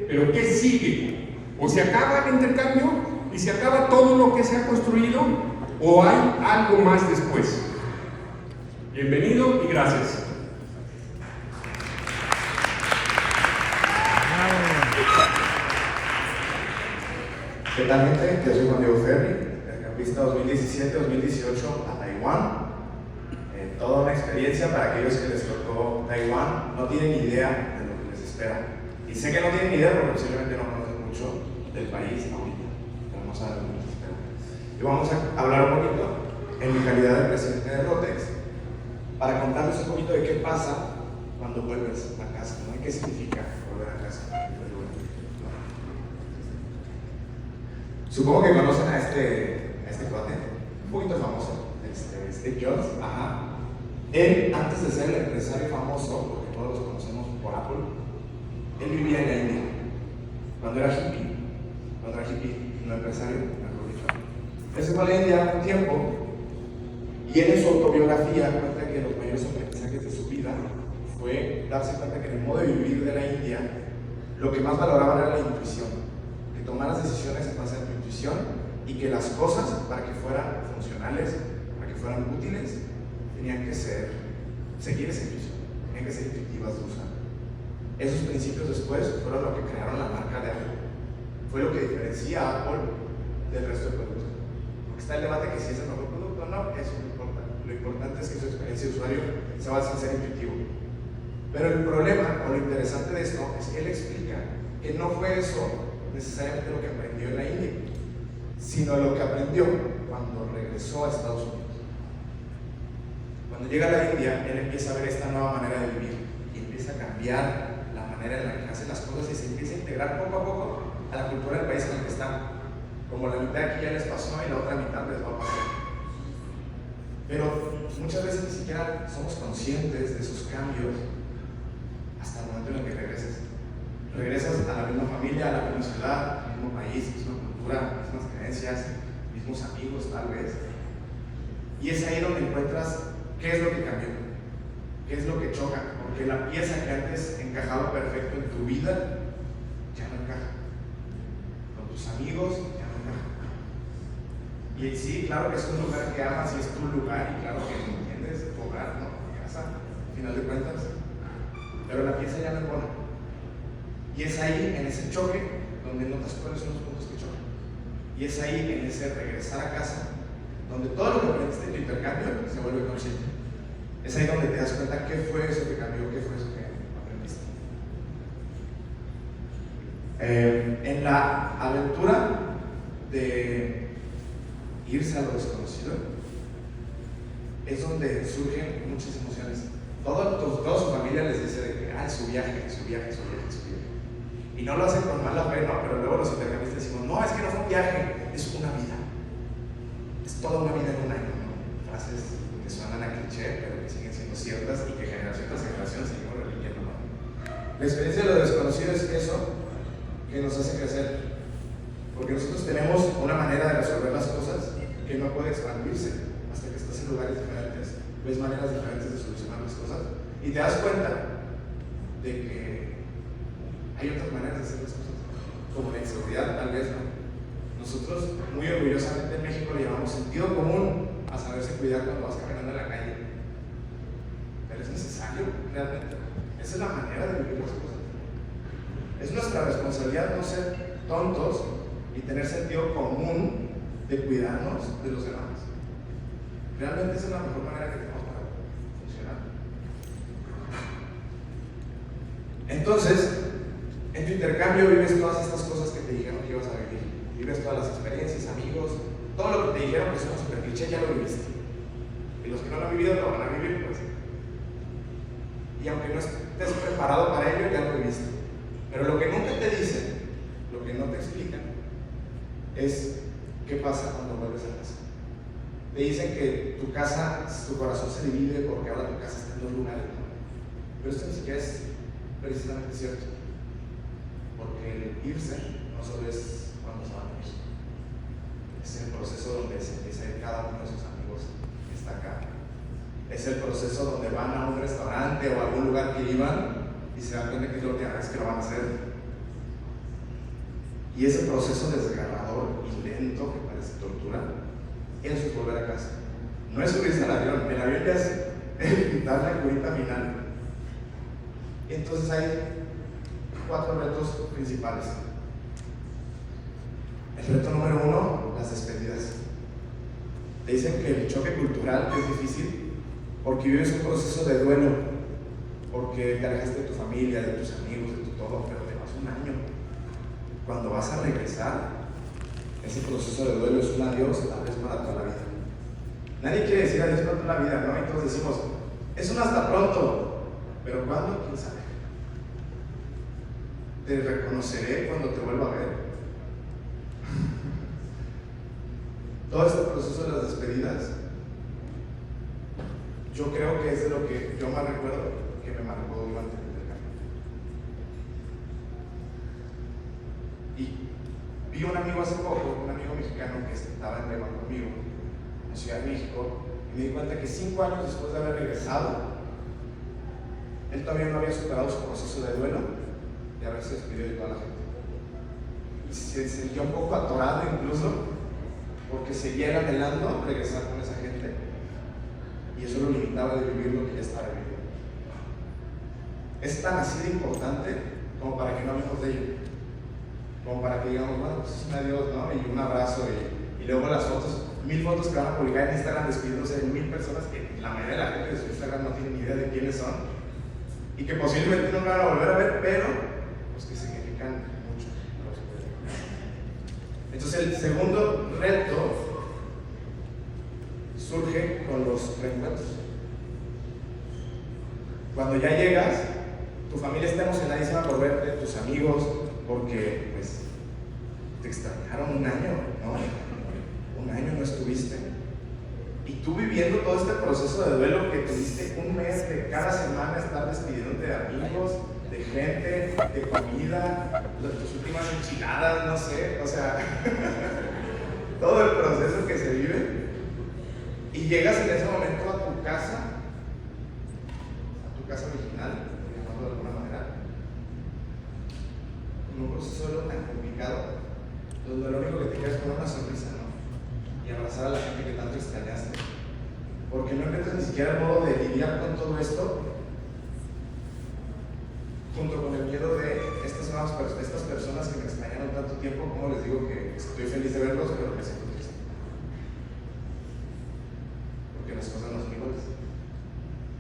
pero ¿qué sigue? ¿O se acaba el intercambio y se acaba todo lo que se ha construido? ¿O hay algo más después? Bienvenido y gracias. ¿Qué tal, gente? Yo soy Juan Diego Ferri, intercambista 2017-2018 a Taiwán. Toda una experiencia para aquellos que les tocó Taiwán, no tienen idea de lo que les espera. Y sé que no tienen idea porque posiblemente no conocen mucho del país ahorita, pero no saben lo que les espera. Y vamos a hablar un poquito en mi calidad de presidente de Rotex para contarles un poquito de qué pasa cuando vuelves a casa, ¿no? Y qué significa volver a casa. Supongo que conocen a este cuate, un poquito famoso, Steve Jobs. Ajá. Él, antes de ser el empresario famoso, porque todos los conocemos por Apple, él vivía en la India. Cuando era hippie, no empresario, mejor dicho. Él se fue a la India un tiempo y él en su autobiografía cuenta que los mayores aprendizajes de su vida fue darse cuenta que en el modo de vivir de la India, lo que más valoraban era la intuición. Que tomaras decisiones en base a tu intuición y que las cosas, para que fueran funcionales, para que fueran útiles, tenían que seguir esa intuición, tenían que ser intuitivas de usar. Esos principios después fueron lo que crearon la marca de Apple. Fue lo que diferencia a Apple del resto de productos. Porque está el debate que si es el mejor producto o no, eso no importa. Lo importante es que su experiencia de usuario se basa en ser intuitivo. Pero el problema, o lo interesante de esto, es que él explica que no fue eso necesariamente lo que aprendió en la India, sino lo que aprendió cuando regresó a Estados Unidos. Cuando llega a la India, él empieza a ver esta nueva manera de vivir y empieza a cambiar la manera en la que hace las cosas y se empieza a integrar poco a poco a la cultura del país en el que está. Como la mitad aquí ya les pasó y la otra mitad les va a pasar. Pero muchas veces ni siquiera somos conscientes de esos cambios hasta el momento en el que regresas. Regresas a la misma familia, a la misma ciudad, al mismo país, misma cultura, mismas creencias, mismos amigos tal vez. Y es ahí donde encuentras qué es lo que cambió, qué es lo que choca, porque la pieza que antes encajaba perfecto en tu vida ya no encaja. Con tus amigos ya no encaja. Y sí, claro que es un lugar que amas y es tu lugar, y claro que entiendes tu hogar, ¿no? Tu casa, al final de cuentas. Pero la pieza ya no es buena. Y es ahí, en ese choque, donde notas cuáles son los puntos que chocan. Y es ahí, en ese regresar a casa, donde todo lo que aprendiste en tu intercambio se vuelve consciente. Es ahí donde te das cuenta qué fue eso que cambió, qué fue eso que aprendiste. En la aventura de irse a lo desconocido, es donde surgen muchas emociones. Toda su familia les dice de que, su viaje. Y no lo hacen con mala fe, no, pero luego los intercambistas decimos, no, es que no fue un viaje, es una vida. Es toda una vida en un año, ¿no? Frases que suenan a cliché, pero que siguen siendo ciertas y que generación tras generación seguimos repitiendo, ¿no? La experiencia de lo desconocido es eso que nos hace crecer. Porque nosotros tenemos una manera de resolver las cosas que no puede expandirse hasta que estás en lugares diferentes, ves maneras diferentes de solucionar las cosas y te das cuenta de que hay otras maneras de hacer las cosas, como la inseguridad, tal vez no. Nosotros, muy orgullosamente en México, le llamamos sentido común a saberse cuidar cuando vas caminando en la calle. Pero es necesario, realmente. Esa es la manera de vivir las cosas. Es nuestra responsabilidad no ser tontos y tener sentido común de cuidarnos de los demás. Realmente esa es la mejor manera que tenemos para funcionar. Entonces, en tu intercambio vives todas estas cosas que te dijeron que ibas a vivir. Vives todas las experiencias, amigos, todo lo que te dijeron que es una super cliché, ya lo viviste. Y los que no lo han vivido lo van a vivir, pues. Y aunque no estés preparado para ello, ya lo viviste. Pero lo que nunca te dicen, lo que no te explican, es qué pasa cuando vuelves a casa. Te dicen que tu casa, tu corazón se divide porque ahora tu casa está en dos lugares, ¿no? Pero esto ni siquiera es precisamente cierto. Porque el irse no solo es cuando se van a ir. Es el proceso donde se empieza a ir cada uno de sus amigos que está acá. Es el proceso donde van a un restaurante o a algún lugar que iban y se dan cuenta que es la última vez que lo van a hacer. Y ese proceso desgarrador y lento que parece tortura, eso es volver a casa. No es subirse al avión, el avión ya es dar la curita final. Entonces hay 4 retos principales. El reto número 1, las despedidas. Te dicen que el choque cultural es difícil porque vives un proceso de duelo, porque te alejaste de tu familia, de tus amigos, de tu todo, pero te vas un año. Cuando vas a regresar, ese proceso de duelo es un adiós, tal vez para toda la vida. Nadie quiere decir adiós para toda la vida, ¿no? Entonces decimos, es un hasta pronto, pero ¿cuándo? ¿Quién sabe? Te reconoceré cuando te vuelva a ver. Todo este proceso de las despedidas, yo creo que es de lo que yo más recuerdo que me marcó durante el intercambio. Y vi un amigo hace poco, un amigo mexicano que estaba en Rema conmigo, en Ciudad de México, y me di cuenta que 5 años después de haber regresado, él todavía no había superado su proceso de duelo de haberse despedido de toda la gente. Y se sentía un poco atorado incluso, porque seguía anhelando regresar con esa gente y eso lo limitaba de vivir lo que ya estaba viviendo. Es tan así de importante como para que no hablemos de ello, como para que digamos, bueno, pues es un adiós, ¿no? Y un abrazo y luego las fotos, 1000 fotos que van a publicar en Instagram despidiéndose de 1000 personas que la mayoría de la gente de su Instagram no tiene ni idea de quiénes son y que posiblemente no van a volver a ver, pero pues que significan mucho. Entonces el segundo reto surge con los reencuentros. Cuando ya llegas, tu familia está emocionadísima por verte, tus amigos, porque pues te extrañaron un año, ¿no? Un año no estuviste. Y tú viviendo todo este proceso de duelo que tuviste un mes de cada semana estar despidiéndote de amigos, de gente, de comida, tus últimas enchiladas, no sé, o sea, todo el proceso que se vive. Y llegas en ese momento a tu casa original, llamarlo de alguna manera, con un proceso de duelo tan complicado, donde lo único que te queda es con una sonrisa, ¿no? Y abrazar a la gente que tanto extrañaste. Porque no encuentras ni siquiera el modo de lidiar con todo esto, junto con el miedo de estas personas que me extrañaron tanto tiempo. Como les digo que estoy feliz de verlos, pero me siento triste, porque las cosas no son iguales.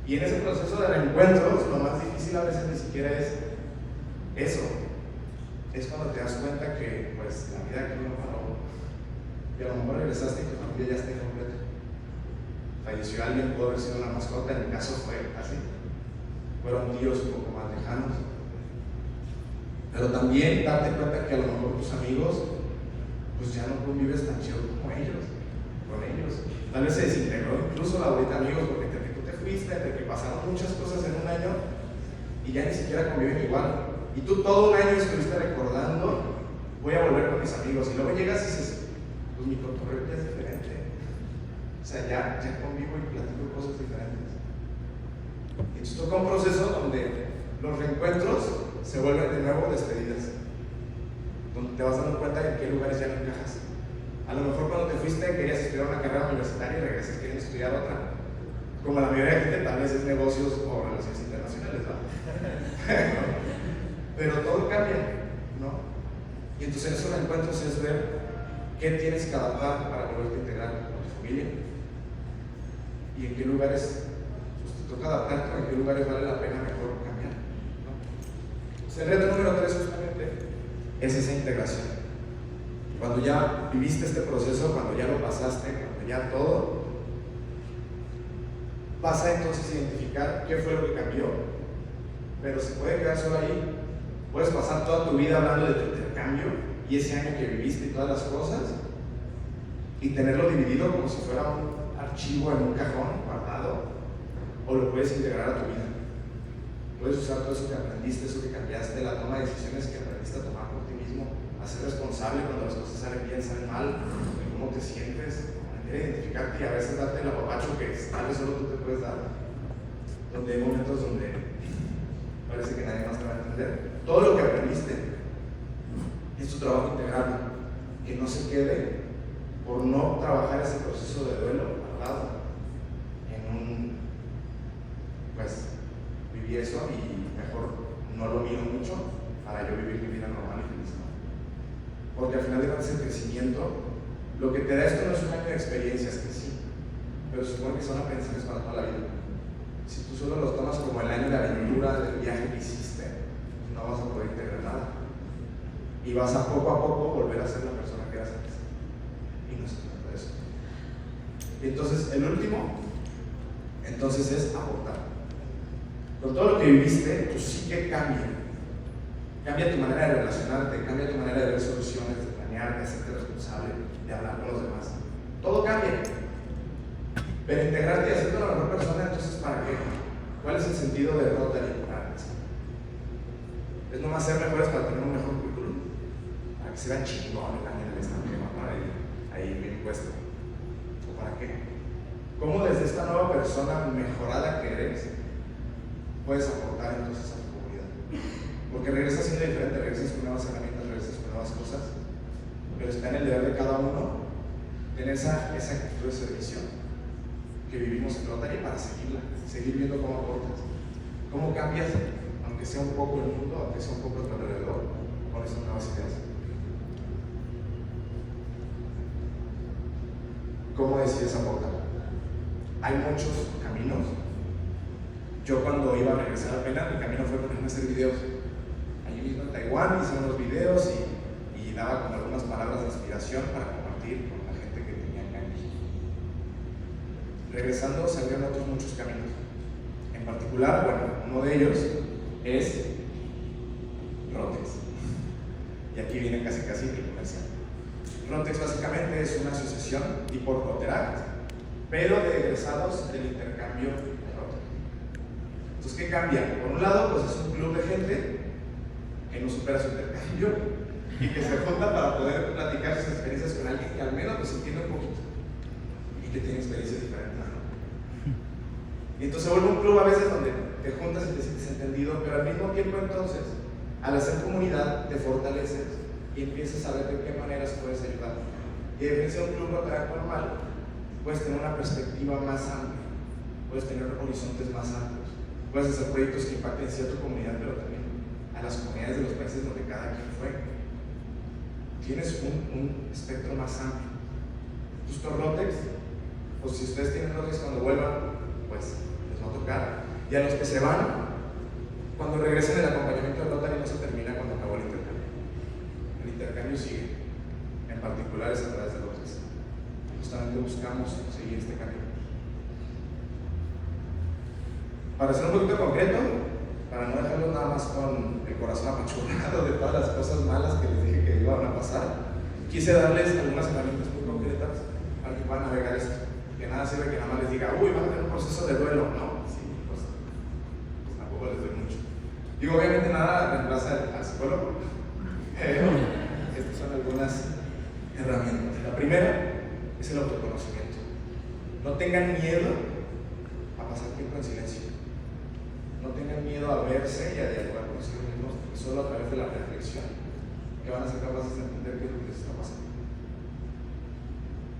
Y en ese proceso de reencuentros, lo más difícil a veces ni siquiera es eso, es cuando te das cuenta que pues la vida aquí no paró, y a lo mejor regresaste y tu familia ya está incompleta. Falleció alguien, pudo haber sido una mascota, en mi caso fue así. Fueron tíos un poco más lejanos. Pero también darte cuenta que a lo mejor tus amigos pues ya no convives tan chido como ellos, con ellos. Tal vez se desintegró incluso la ahorita amigos, porque entre que tú te fuiste, entre que pasaron muchas cosas en un año y ya ni siquiera conviven igual. Y tú todo un año estuviste recordando, voy a volver con mis amigos, y luego llegas y dices, pues mi cotorreo ya es diferente. O sea, ya convivo y platico cosas diferentes. Entonces toca un proceso donde los reencuentros se vuelven de nuevo despedidas, donde te vas dando cuenta de en qué lugares ya no encajas. A lo mejor cuando te fuiste querías estudiar una carrera universitaria y regresas queriendo estudiar otra. Como la mayoría de gente tal vez es negocios o relaciones internacionales, ¿no? Pero todo cambia, ¿no? Y entonces en esos reencuentros es ver qué tienes que adaptar para volverte a integrar con tu familia y en qué lugares pues, te toca adaptarte, o en qué lugares vale la pena mejor cambiar, ¿no? Entonces, el reto número 3 justamente es esa integración. Cuando ya viviste este proceso, cuando ya lo pasaste, cuando ya todo, vas a entonces identificar qué fue lo que cambió, pero se puede quedar solo ahí. Puedes pasar toda tu vida hablando de tu intercambio y ese año que viviste y todas las cosas y tenerlo dividido como si fuera un archivo en un cajón guardado, o lo puedes integrar a tu vida. Puedes usar todo eso que aprendiste, eso que cambiaste, la toma de decisiones que aprendiste a tomar por ti mismo, a ser responsable cuando las cosas salen bien, salen mal, cómo te sientes, aprender a identificarte y a veces darte el apapacho que tal vez solo tú te puedes dar, donde hay momentos donde parece que nadie más te va a entender. Todo lo que aprendiste, esto tu trabajo integral, que no se quede por no trabajar ese proceso de duelo guardado en un, pues, viví eso y mejor no lo miro mucho para yo vivir mi vida normal y feliz, ¿no? Porque al final de cuentas el crecimiento, lo que te da esto no es un año de experiencias, que sí, pero supone que son aprendizajes para toda la vida. Si tú solo los tomas como el año de aventura, del viaje que hiciste, no vas a poder integrar nada. Y vas a poco volver a ser la persona que eras antes. Y no se trata de eso. Y entonces, el último, entonces es aportar. Con todo lo que viviste, tu psique cambia. Cambia tu manera de relacionarte, cambia tu manera de ver soluciones, de planear, de hacerte responsable, de hablar con los demás. Todo cambia. Pero integrarte y hacerte la mejor persona, entonces, ¿para qué? ¿Cuál es el sentido de Rotary? ¿Es nomás ser mejores para tener un mejor currículum? ¿Para que se vean chingones en el extranjero? Para ahí bien puesto. ¿O para qué? ¿Cómo desde esta nueva persona mejorada que eres puedes aportar entonces a tu comunidad? Porque regresas siendo diferente, regresas con nuevas herramientas, regresas con nuevas cosas, pero está en el deber de cada uno tener esa actitud de servicio que vivimos en Rotary para seguir viendo cómo aportas, cómo cambias, aunque sea un poco el mundo, aunque sea un poco a tu alrededor, con esas nuevas ideas. ¿Cómo decides aportar? Hay muchos caminos. Yo cuando iba a regresar apenas, mi camino fue ponerme a hacer videos. Allí mismo en Taiwán hice unos videos y daba como algunas palabras de inspiración para compartir con la gente que tenía acá en México. Regresando, salieron otros muchos caminos. En particular, bueno, uno de ellos es Rotex. Y aquí viene casi el comercial. Rotex básicamente es una asociación tipo Roteract, pero de egresados del intercambio de Rotex. Entonces, ¿qué cambia? Por un lado, pues es un club de gente que no supera su intercambio y que se junta para poder platicar sus experiencias con alguien que al menos los entiende un poquito y que tiene experiencias diferentes, ¿no? Y entonces se vuelve un club a veces donde te juntas y te sientes entendido, pero al mismo tiempo entonces, al hacer comunidad, te fortaleces y empiezas a ver de qué maneras puedes ayudar. Y a diferencia de un club Rotaract normal, puedes tener una perspectiva más amplia, puedes tener horizontes más amplios, puedes hacer proyectos que impacten sí a tu comunidad, pero también a las comunidades de los países donde cada quien fue. Tienes un espectro más amplio. Justo Rotex, pues si ustedes tienen Rotex cuando vuelvan, pues les va a tocar. Y a los que se van, cuando regresen el acompañamiento de Rotary no se termina cuando acabó el intercambio. El intercambio sigue, en particular es a través de Rotex. Justamente buscamos seguir este camino. Para ser un poquito concreto, para no dejarlo nada más con el corazón apachurrado de todas las cosas malas que les dije que iban a pasar, quise darles algunas herramientas muy concretas para que puedan navegar esto. Que nada sirve que nada más les diga, uy, van a tener un proceso de duelo. No, sí, pues tampoco les doy mucho. Digo, obviamente nada reemplaza al psicólogo, pero estas son algunas herramientas. La primera es el autoconocimiento. No tengan miedo a pasar tiempo en silencio. No tengan miedo a verse y a dialogar consigo mismos, y solo a través de la reflexión que van a ser capaces de entender qué es lo que les está pasando.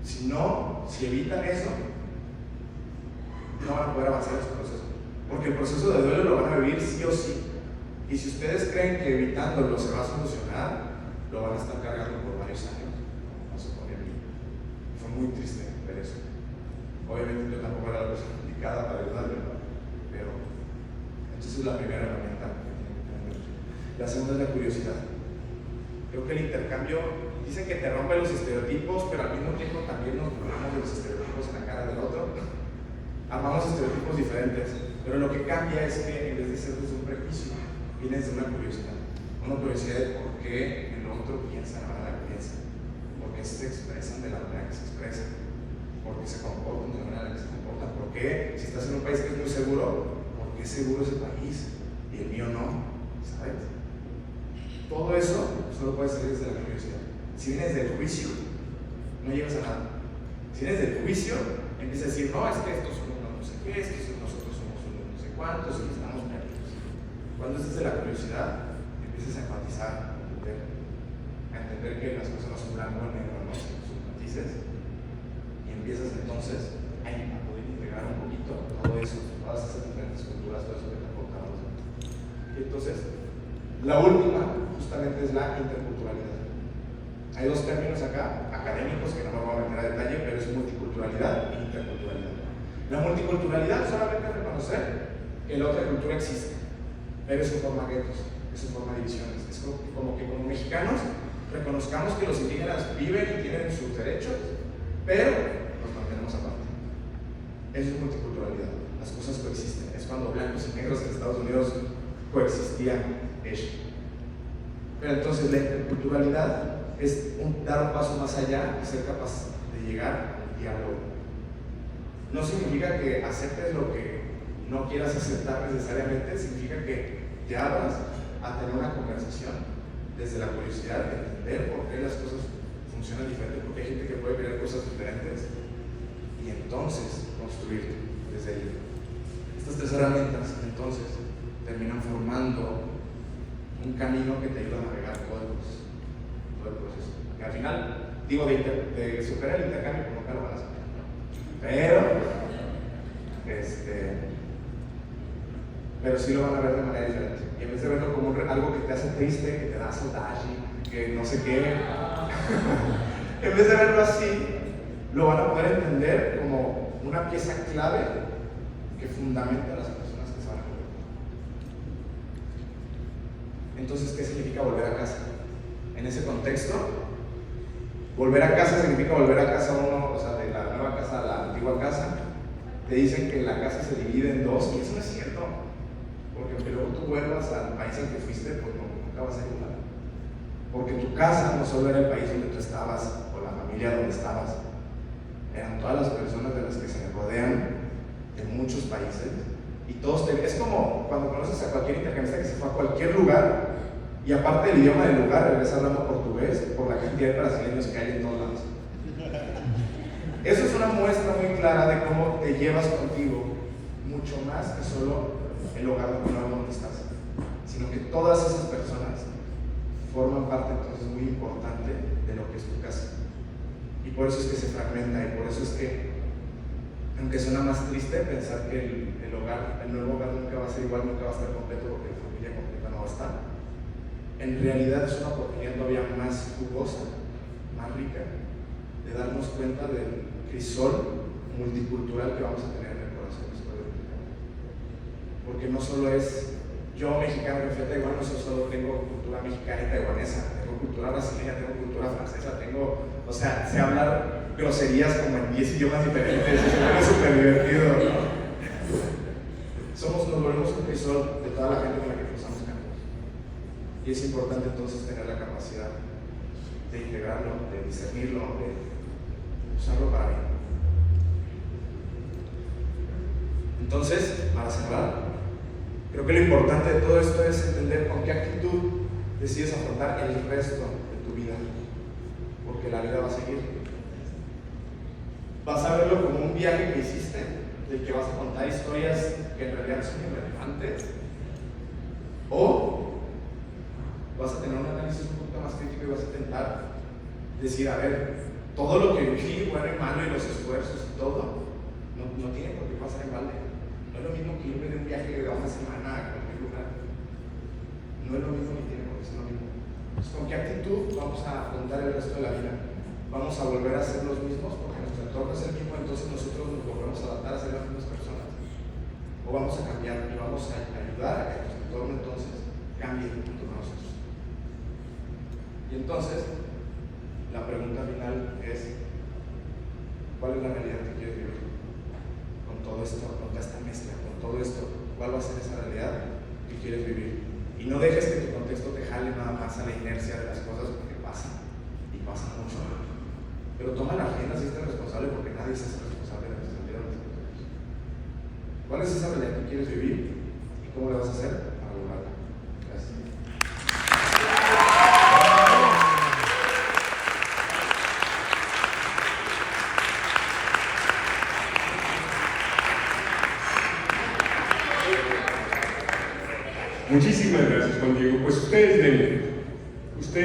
Si evitan eso, no van a poder avanzar en su proceso, porque el proceso de duelo lo van a vivir sí o sí. Y si ustedes creen que evitándolo se va a solucionar, lo van a estar cargando por varios años. No se pone bien. Fue muy triste ver eso. Obviamente yo tampoco era la persona indicada para ayudarle, ¿no? Pero entonces es la primera herramienta que tienen que tener. La segunda es la curiosidad. Creo que el intercambio, dicen que te rompe los estereotipos, pero al mismo tiempo también nos burlamos de los estereotipos en la cara del otro. Armamos estereotipos diferentes, pero lo que cambia es que en vez de ser desde un prejuicio, viene desde una curiosidad. Una curiosidad de por qué el otro piensa de la manera que piensa, por qué se expresan de la manera que se expresan, por qué se comportan de la manera que se comportan, por qué, si estás en un país que es muy seguro, por qué es seguro ese país y el mío no, ¿sabes? Todo eso solo puede salir desde la curiosidad. Si vienes del juicio, no llegas a nada. Si vienes del juicio, empiezas a decir, no, es que estos son unos no sé qué, nosotros somos unos no sé cuántos y estamos perdidos. Cuando es desde la curiosidad, empiezas a empatizar, a entender entender que las cosas no son blanco o negro, ¿no? Son matices. Y empiezas entonces a poder integrar un poquito todo eso, todas esas diferentes culturas, todo eso que te aportamos. Y entonces, la última justamente es la interculturalidad. Hay dos términos acá, académicos, que no me voy a meter a detalle, pero es multiculturalidad e interculturalidad. La multiculturalidad es solamente reconocer que la otra cultura existe, pero eso forma guetos, eso forma divisiones. Es como que como mexicanos reconozcamos que los indígenas viven y tienen sus derechos, pero nos mantenemos aparte. Eso es multiculturalidad. Las cosas coexisten. Es cuando blancos y negros en Estados Unidos coexistían eso. Pero entonces la interculturalidad es dar un paso más allá y ser capaz de llegar al diálogo. No significa que aceptes lo que no quieras aceptar necesariamente, significa que te abras a tener una conversación desde la curiosidad de entender por qué las cosas funcionan diferente, porque hay gente que puede creer cosas diferentes y entonces construir desde ahí. Estas tres herramientas entonces terminan formando un camino que te ayuda a navegar todo el proceso. Que al final, digo, de superar el intercambio, como nunca lo van a hacer. Pero sí lo van a ver de manera diferente. Y en vez de verlo como algo que te hace triste, que te da saudade, que no sé qué, en vez de verlo así, lo van a poder entender como una pieza clave que fundamenta a las personas que se van a convertir. Entonces, ¿qué significa volver a casa? En ese contexto, volver a casa significa volver a casa uno, o sea, de la nueva casa a la antigua casa. Te dicen que la casa se divide en dos, y eso no es cierto, porque aunque luego tú vuelvas al país al que fuiste, pues nunca vas a ser igual. Porque tu casa no solo era el país donde tú estabas, o la familia donde estabas, eran todas las personas de las que se rodean de muchos países, y todos es como cuando conoces a cualquier intercambista que se fue a cualquier lugar, y aparte del idioma del lugar, regresa hablando portugués por la cantidad de brasileños que hay en todos lados. Eso es una muestra muy clara de cómo te llevas contigo mucho más que solo el hogar donde estás, sino que todas esas personas forman parte entonces muy importante de lo que es tu casa. Y por eso es que se fragmenta, y por eso es que, aunque suena más triste pensar que el nuevo hogar nunca va a ser igual, nunca va a estar completo, porque la familia completa no va a estar, en realidad es una oportunidad todavía más jugosa, más rica, de darnos cuenta del crisol multicultural que vamos a tener en el corazón después del intercambio. Porque no solo es yo mexicano que fui a Taiwán, no solo tengo cultura mexicana y taiwanesa, tengo cultura brasileña, tengo cultura francesa, o sea, sé hablar groserías como en 10 idiomas diferentes, se vuelve súper divertido, ¿no? Nos volvemos un crisol de toda la gente con la que cruzamos caminos. Y es importante entonces tener la capacidad de integrarlo, de discernirlo, de usarlo para bien. Entonces, para cerrar, creo que lo importante de todo esto es entender con qué actitud decides afrontar el resto de tu vida, porque la vida va a seguir. Vas a verlo como un viaje que hiciste, del que vas a contar historias que en realidad son irrelevantes, o vas a tener un análisis un poquito más crítico y vas a intentar decir, a ver, todo lo que viví, bueno y malo, y los esfuerzos y todo, no tiene por qué pasar en balde. No es lo mismo que irme de un viaje de una semana a cualquier lugar. No es lo mismo ni tiene por qué ser lo mismo. Entonces, ¿con qué actitud vamos a afrontar el resto de la vida? ¿Vamos a volver a ser los mismos porque nuestro entorno es el mismo, entonces nosotros nos volvemos a adaptar a ser las mismas personas? ¿O vamos a cambiar y vamos a ayudar a que nuestro entorno entonces cambie junto con nosotros? Y entonces, la pregunta final es, ¿cuál es la realidad que quieres vivir? Con todo esto, con toda esta mezcla, con todo esto, ¿cuál va a ser esa realidad que quieres vivir? Y no dejes que tu contexto te jale nada más a la inercia de las cosas, porque pasa, y pasa mucho. Pero toma las riendas y esté responsable, porque nadie se hace responsable de nuestra vida. ¿Cuál es esa realidad que quieres vivir? ¿Y cómo le vas a hacer para lograrla? Gracias. Muchísimas gracias, Juan Diego. Pues ustedes ven,